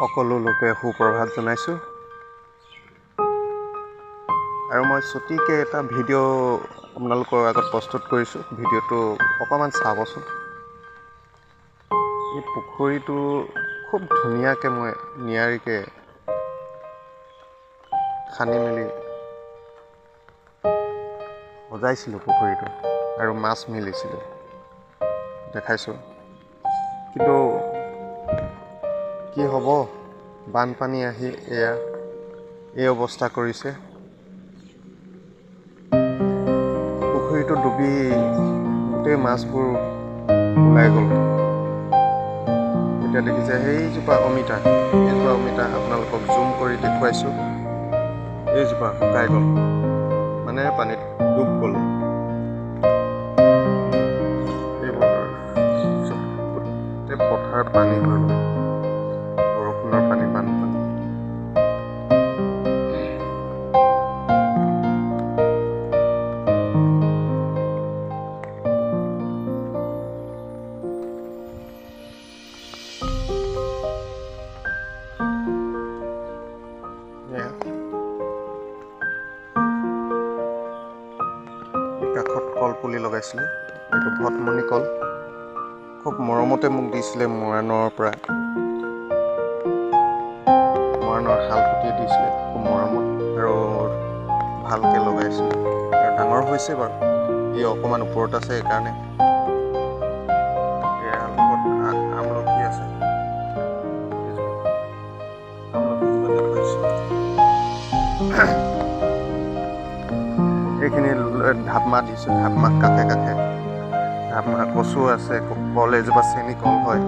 সকলো লোকে সুপ্ৰভাত জনাইছোঁ আৰু মই ছুটিকৈ এটা ভিডিঅ' আপোনালোকৰ আগত প্ৰস্তুত কৰিছোঁ। ভিডিঅ'টো অকণমান চাবচোন। এই পুখুৰীটো খুব ধুনীয়াকৈ মই নিয়াৰিকৈ খান্দি মেলি সজাইছিলোঁ পুখুৰীটো আৰু মাছ মেলিছিলোঁ, দেখাইছোঁ। কিন্তু কি হ'ব, বানপানী আহি এই অৱস্থা কৰিছে। পুখুৰীটো ডুবি গোটেই মাছবোৰ ওলাই গ'ল। এতিয়া দেখিছে সেইজোপা অমিতা আপোনালোকক জুম কৰি দেখুৱাইছোঁ। এইজোপা শুকাই গ'ল, মানে পানীত ডুব গ'ল। এইবোৰ গোটেই পথাৰ পানী হৈ গ'ল, বৰষুণৰ পানী, বানপানী। কাষত কল পুলি লগাইছিলোঁ, এইটো ভটমণি কল। খুব মৰমতে মোক দিছিলে মৰাণৰ পৰা, মৰাণৰ শালপতিয়ে দিছিলে খুব মৰমত, আৰু ভালকৈ লগাইছিলোঁ আৰু ডাঙৰ হৈছে বাৰু। ই অকণমান ওপৰত আছে, সেইকাৰণে। ইয়াৰ লগত আমলখি আছে, এইখিনি ঢাপমাহ দিছোঁ, ঢাপমাহ কাষে কাষে ঢাপমাহ। কচু আছে, কল এজোপা চেনি কল হয়,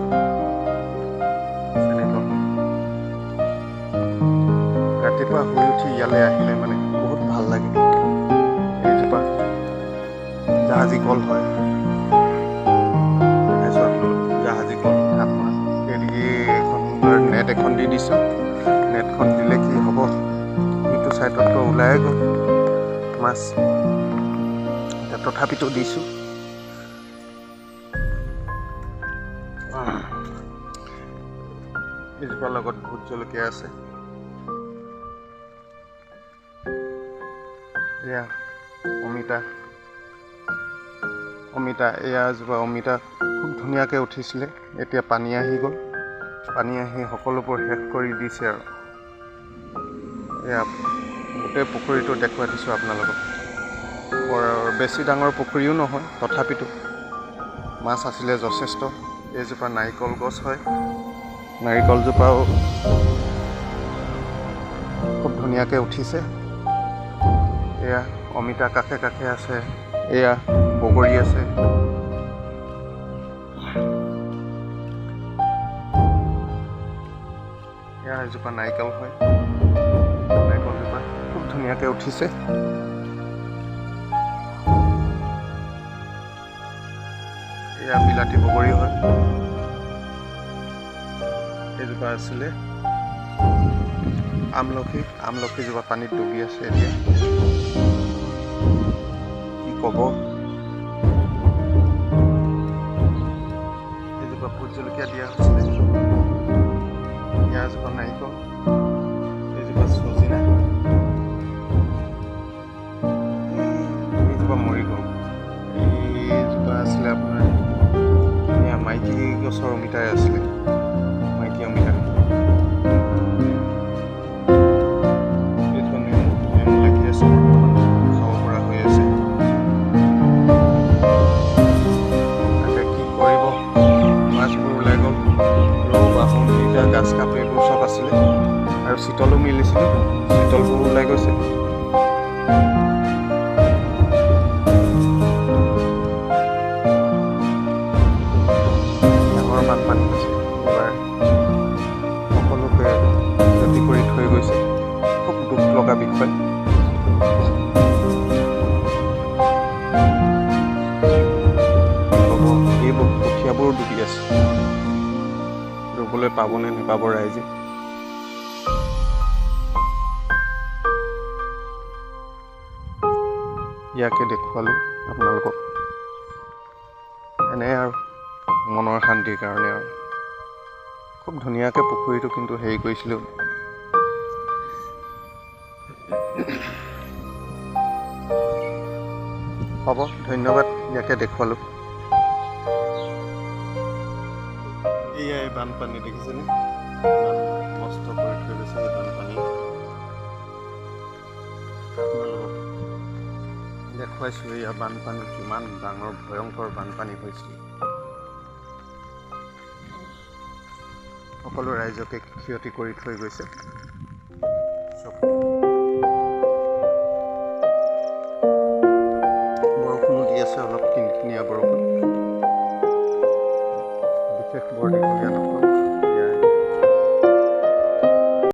চেনি কল। ৰাতিপুৱা শুই উঠি ইয়ালৈ আহিলে মানে বহুত ভাল লাগে। এইজোপা জাহাজী কল হয়, দেখাইছোঁ আপোনালোক, জাহাজী কল, ঢাপমাহ। এদিকে নেট এখন দি দিছোঁ। নেটখন দিলে কি হ'ব, ইটো ছাইডততো ওলাই গ'ল মাছ। এতিয়া তথাপিতো দিছোঁ। এজোপাৰ লগত ভোট জলকীয়া আছে। এয়া অমিতা, এয়া এজোপা অমিতা খুব ধুনীয়াকৈ উঠিছিলে। এতিয়া পানী আহি গ'ল, পানী আহি সকলোবোৰ শেষ কৰি দিছে আৰু। এয়া গোটেই পুখুৰীটো দেখুৱাই দিছোঁ আপোনালোকক। বৰ বেছি ডাঙৰ পুখুৰীও নহয়, তথাপিতো মাছ আছিলে যথেষ্ট। এইজোপা নাৰিকল গছ হয়, নাৰিকলজোপাও খুব ধুনীয়াকৈ উঠিছে। এয়া অমিতা কাষে কাষে আছে, এয়া বগৰী আছে। এয়া এজোপা নাৰিকল হয়, নাৰিকলজোপা খুব ধুনীয়াকৈ উঠিছে। এয়া বিলাতী বগৰী হয়। এইজোপা আছিলে আমলখিজোপা পানীত ডুবি আছে এতিয়া। কি ক'ব। এইজোপা ভোট জলকীয়া দিয়া হৈছিলে। এয়া এজোপা নাৰিকল, এইজোপা চজিনা, এইজোপা মৰি গ'ল। এইজোপা আছিলে আপোনাৰ এয়া মাইকী গছৰ অমিতাই আছিলে, মাইকী অমিতা। এইজোপা নেমু লাগি আছে, খাব পৰা হৈ আছে। তাকে কি কৰিব, মাছবোৰ ওলাই গ'ল। ৰৌ, বাহন, মিৰিকা, গাছ কাপ এইবোৰ চব আছিলে, আৰু চিতলো মিলিছিলোঁ, চিতলবোৰ ওলাই গৈছে। বানপানী হৈছে এইবাৰ, সকলোকে ক্ষতি কৰি থৈ গৈছে। খুব দুখ লগা বিষয়। এইবোৰ কঠীয়াবোৰো ডুবি আছে, ৰুবলৈ পাবনে নেপাব ৰাইজে। ইয়াকে দেখুৱালোঁ আপোনালোকক, এনে আৰু মনৰ শান্তিৰ কাৰণে আৰু। খুব ধুনীয়াকৈ পুখুৰীটো কিন্তু হেৰি কৰিছিলোঁ। হ'ব, ধন্যবাদ, ইয়াকে দেখুৱালোঁ। এয়াই বানপানী দেখিছেনে, ইমান নষ্ট কৰি থৈ গৈছে এই বানপানী। আপোনালোকক দেখুৱাইছোঁ এয়া বানপানী কিমান ডাঙৰ ভয়ংকৰ বানপানী হৈছিল। সকলো ৰাইজকে ক্ষতি কৰি থৈ গৈছে।